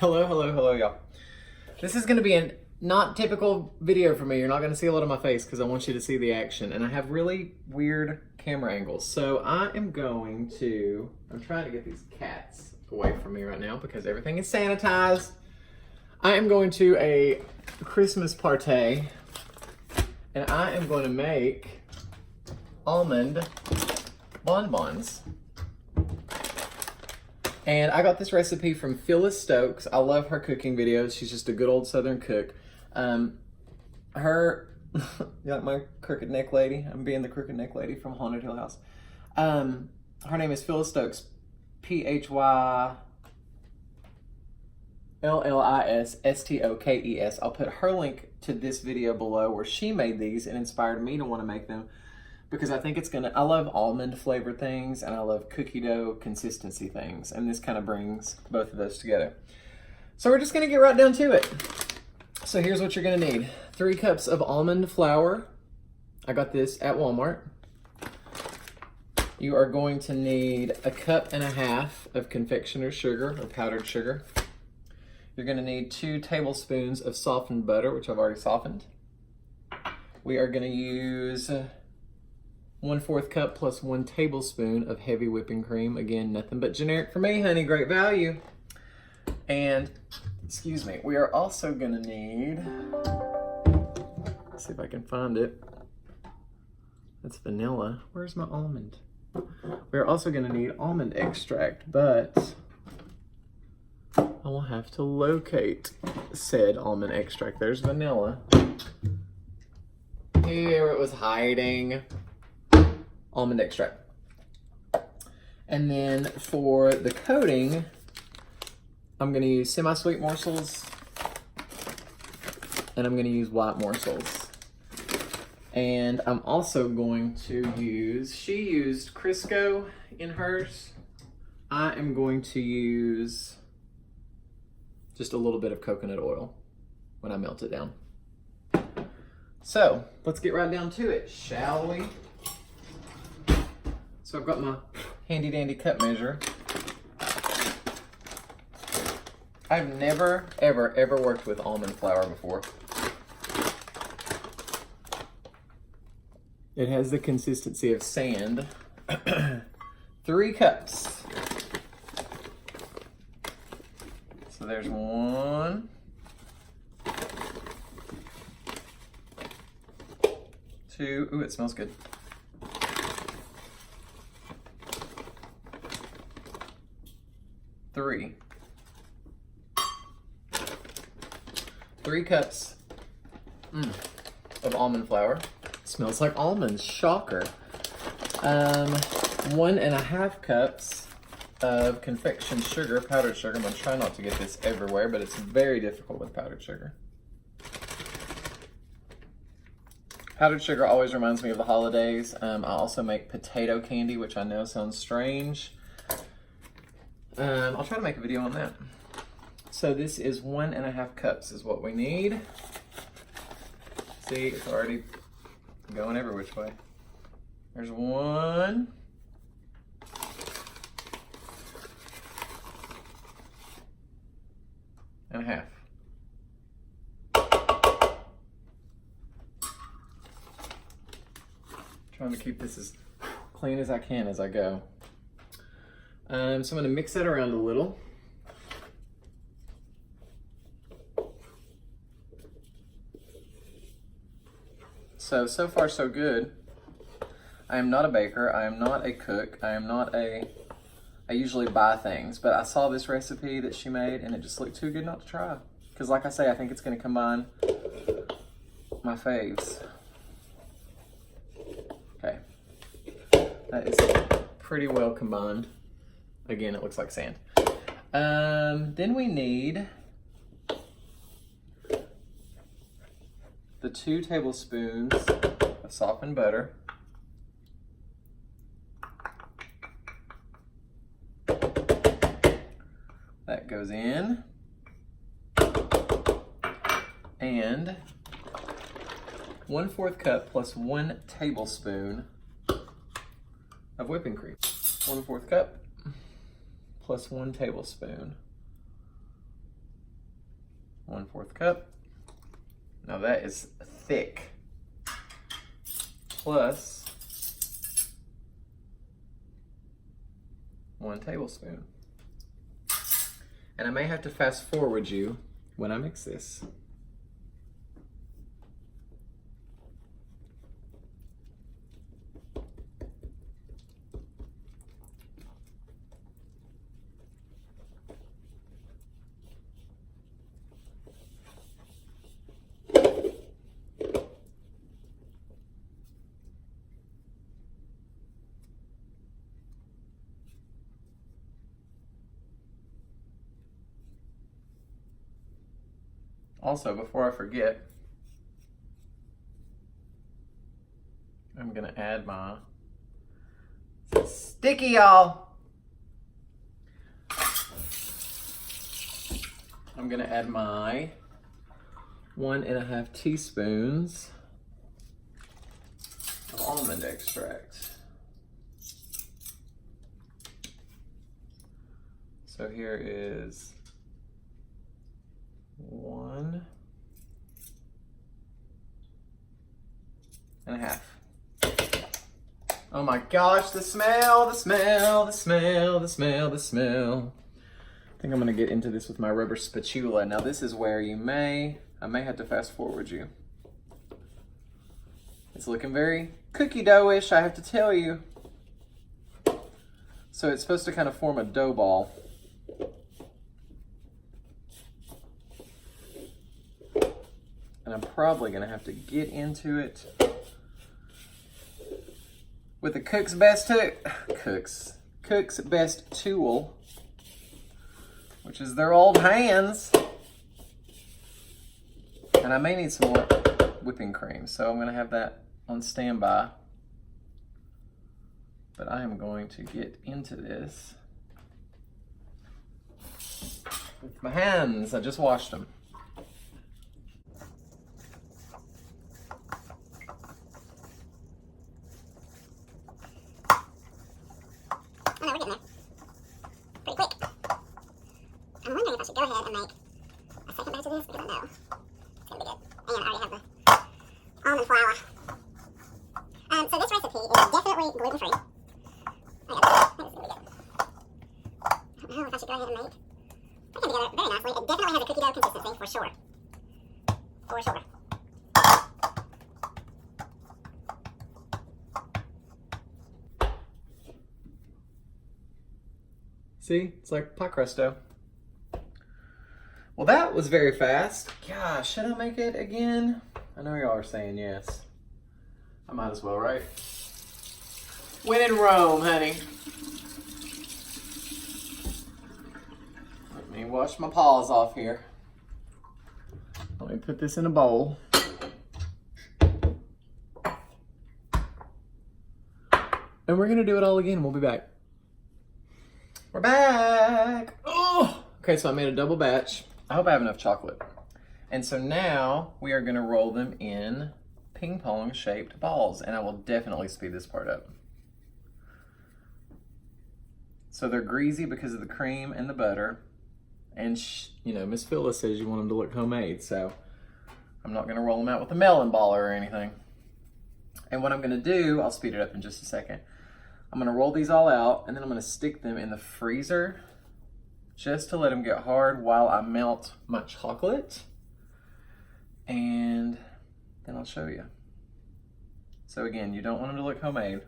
Hello, y'all. This is gonna be a not typical video for me. You're not gonna see a lot of my face because I want you to see the action. And I have really weird camera angles. So I'm trying to get these cats away from me right now because everything is sanitized. I am going to a Christmas party and I am going to make almond bonbons. And I got this recipe from Phyllis Stokes. I love her cooking videos. She's just a good old Southern cook. You like my crooked neck lady? I'm being the crooked neck lady from Haunted Hill House. Her name is Phyllis Stokes. PHYLLISSTOKES. I'll put her link to this video below where she made these and inspired me to want to make them because I think I love almond flavored things and I love cookie dough consistency things, and this kind of brings both of those together. So we're just gonna get right down to it. So here's what you're gonna need. 3 cups of almond flour. I got this at Walmart. You are going to need 1.5 cups of confectioner's sugar or powdered sugar. You're gonna need 2 tablespoons of softened butter, which I've already softened. We are gonna use 1/4 cup plus 1 tablespoon of heavy whipping cream. Again, nothing but generic for me, honey, great value. And, excuse me, we are also gonna need, let's see if I can find it. That's vanilla. Where's my almond? We're also gonna need almond extract, but I will have to locate said almond extract. There's vanilla. Here it was hiding. Almond extract. And then for the coating, I'm gonna use semi-sweet morsels and I'm gonna use white morsels. And I'm also going to use, she used Crisco in hers. I am going to use just a little bit of coconut oil when I melt it down. So let's get right down to it, shall we? So I've got my handy dandy cup measure. I've never, ever worked with almond flour before. It has the consistency of sand. 3 cups. So there's 1. 2, ooh, it smells good. 3 cups of almond flour. Smells like almonds, shocker. 1.5 cups of confection sugar, powdered sugar. I'm gonna try not to get this everywhere, but it's very difficult with powdered sugar. Powdered sugar always reminds me of the holidays. I also make potato candy, which I know sounds strange. I'll try to make a video on that. So this is 1.5 cups is what we need. See, it's already going every which way. There's 1. And a half. Trying to keep this as clean as I can as I go. So I'm going to mix that around a little. So far so good. I am not a baker, I am not a cook, I usually buy things, but I saw this recipe that she made and it just looked too good not to try. Because like I say, I think it's going to combine my faves. Okay. That is pretty well combined. Again, it looks like sand. Then we need the 2 tablespoons of softened butter. That goes in. And 1/4 cup plus 1 tablespoon of whipping cream. 1/4 cup plus 1 tablespoon. 1/4 cup. Now that is thick. Plus 1 tablespoon. And I may have to fast forward you when I mix this. Also, before I forget, I'm gonna add my sticky, y'all. I'm gonna add my 1½ teaspoons of almond extract. So here is 1½ Oh my gosh, the smell, the smell, the smell, the smell, the smell. I think I'm gonna get into this with my rubber spatula. Now this is where I may have to fast forward you. It's looking very cookie dough-ish, I have to tell you. So it's supposed to kind of form a dough ball. And I'm probably gonna have to get into it with the cook's best tool, which is their old hands. And I may need some more whipping cream, so I'm gonna have that on standby. But I am going to get into this with my hands. I just washed them. Go ahead and make a second batch of this because I know it's going to be good. And I already have the almond flour. So this recipe is definitely gluten-free. I think it's going to be good. I don't know if I should go ahead and make. It came together very nicely. It definitely has a cookie dough consistency for sure. For sure. See, it's like pie crust dough. Well, that was very fast. Gosh, should I make it again? I know y'all are saying yes. I might as well, right? When in Rome, honey. Let me wash my paws off here. Let me put this in a bowl. And we're gonna do it all again. We'll be back. We're back. Oh! Okay, so I made a double batch. I hope I have enough chocolate. And so now we are gonna roll them in ping pong shaped balls, and I will definitely speed this part up. So they're greasy because of the cream and the butter. And you know, Miss Phyllis says you want them to look homemade, so I'm not gonna roll them out with a melon baller or anything. And what I'm gonna do, I'll speed it up in just a second. I'm gonna roll these all out, and then I'm gonna stick them in the freezer just to let them get hard while I melt my chocolate. And then I'll show you. So again, you don't want them to look homemade.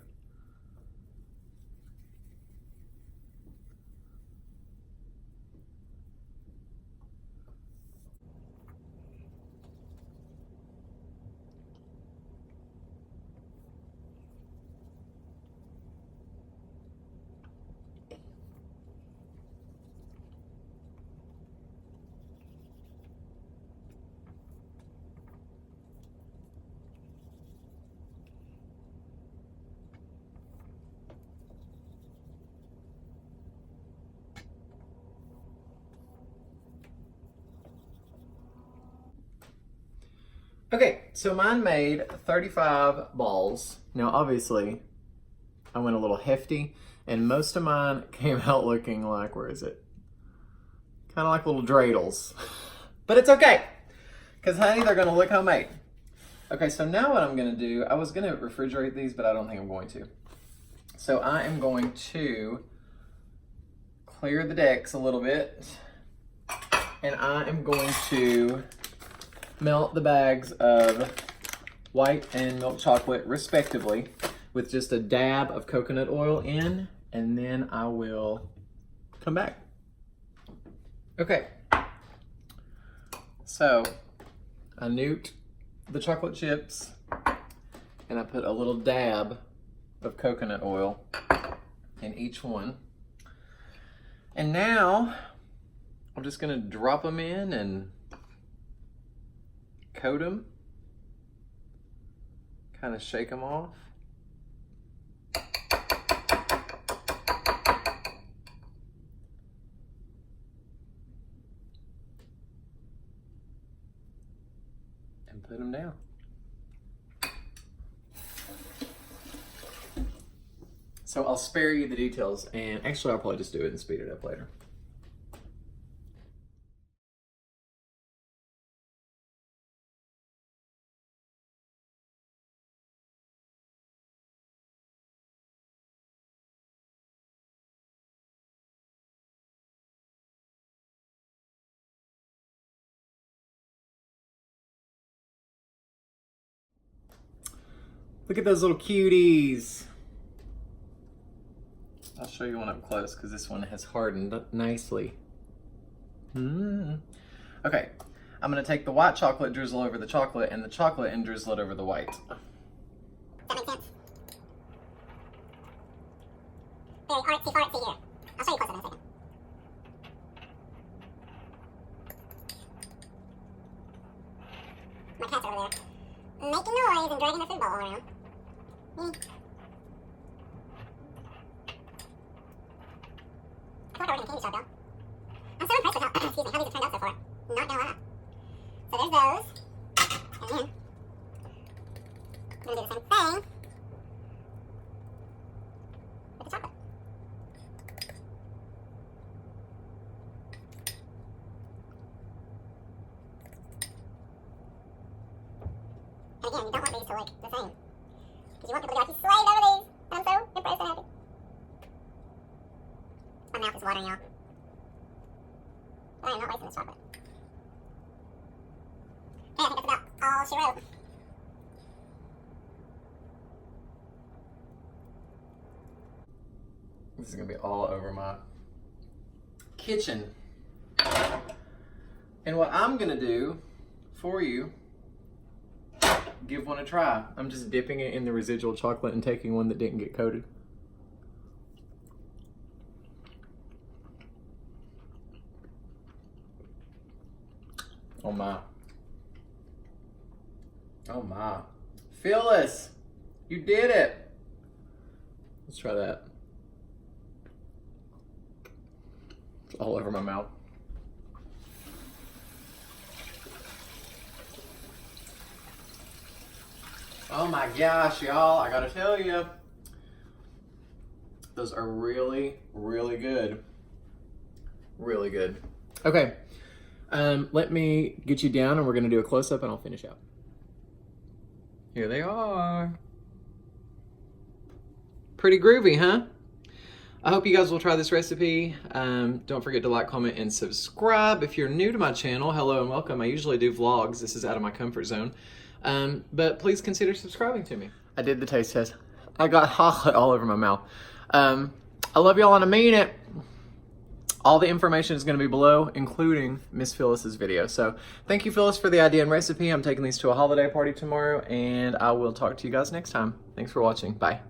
Okay, so mine made 35 balls. Now obviously, I went a little hefty, and most of mine came out looking like, where is it? Kind of like little dreidels. But it's okay, because honey, they're gonna look homemade. Okay, so now what I'm gonna do, I was gonna refrigerate these, but I don't think I'm going to. So I am going to clear the decks a little bit, and I am going to melt the bags of white and milk chocolate respectively with just a dab of coconut oil in, and then I will come back. Okay, so I nuked the chocolate chips and I put a little dab of coconut oil in each one. And now I'm just gonna drop them in and coat them, kind of shake them off. And put them down. So I'll spare you the details, and actually I'll probably just do it and speed it up later. Look at those little cuties. I'll show you one up close because this one has hardened nicely. Okay, I'm gonna take the white chocolate, drizzle over the chocolate, and the chocolate and drizzle it over the white. That makes sense. Very artsy fartsy here. I'll show you close up in a second. My cats are over there making noise and dragging their food ball around. I feel like I work in a candy shop, y'all. I'm so impressed with how, excuse me, how these have turned out so far. Not gonna lie. So there's those. And then, I'm gonna do the same thing with the chocolate. And again, you don't want these to look the same. Because you want people to be like, you slaved over these. And I'm so impressed and happy. My mouth is watering, y'all. But I am not wasting this chocolate. Okay, I think that's about all she wrote. This is gonna be all over my kitchen. And what I'm gonna do for you, give one a try. I'm just dipping it in the residual chocolate and taking one that didn't get coated. Oh my. Oh my. Phyllis, you did it. Let's try that. It's all over my mouth. Oh my gosh, y'all, I gotta tell you, those are really, really good. Really good. Okay, let me get you down and we're gonna do a close-up and I'll finish out. Here they are. Pretty groovy, huh? I hope you guys will try this recipe. Don't forget to like, comment, and subscribe. If you're new to my channel, hello and welcome. I usually do vlogs. This is out of my comfort zone. But please consider subscribing to me. I did the taste test. I got chocolate all over my mouth. I love y'all and I mean it. All the information is going to be below, including Miss Phyllis's video. So thank you, Phyllis, for the idea and recipe. I'm taking these to a holiday party tomorrow, and I will talk to you guys next time. Thanks for watching. Bye.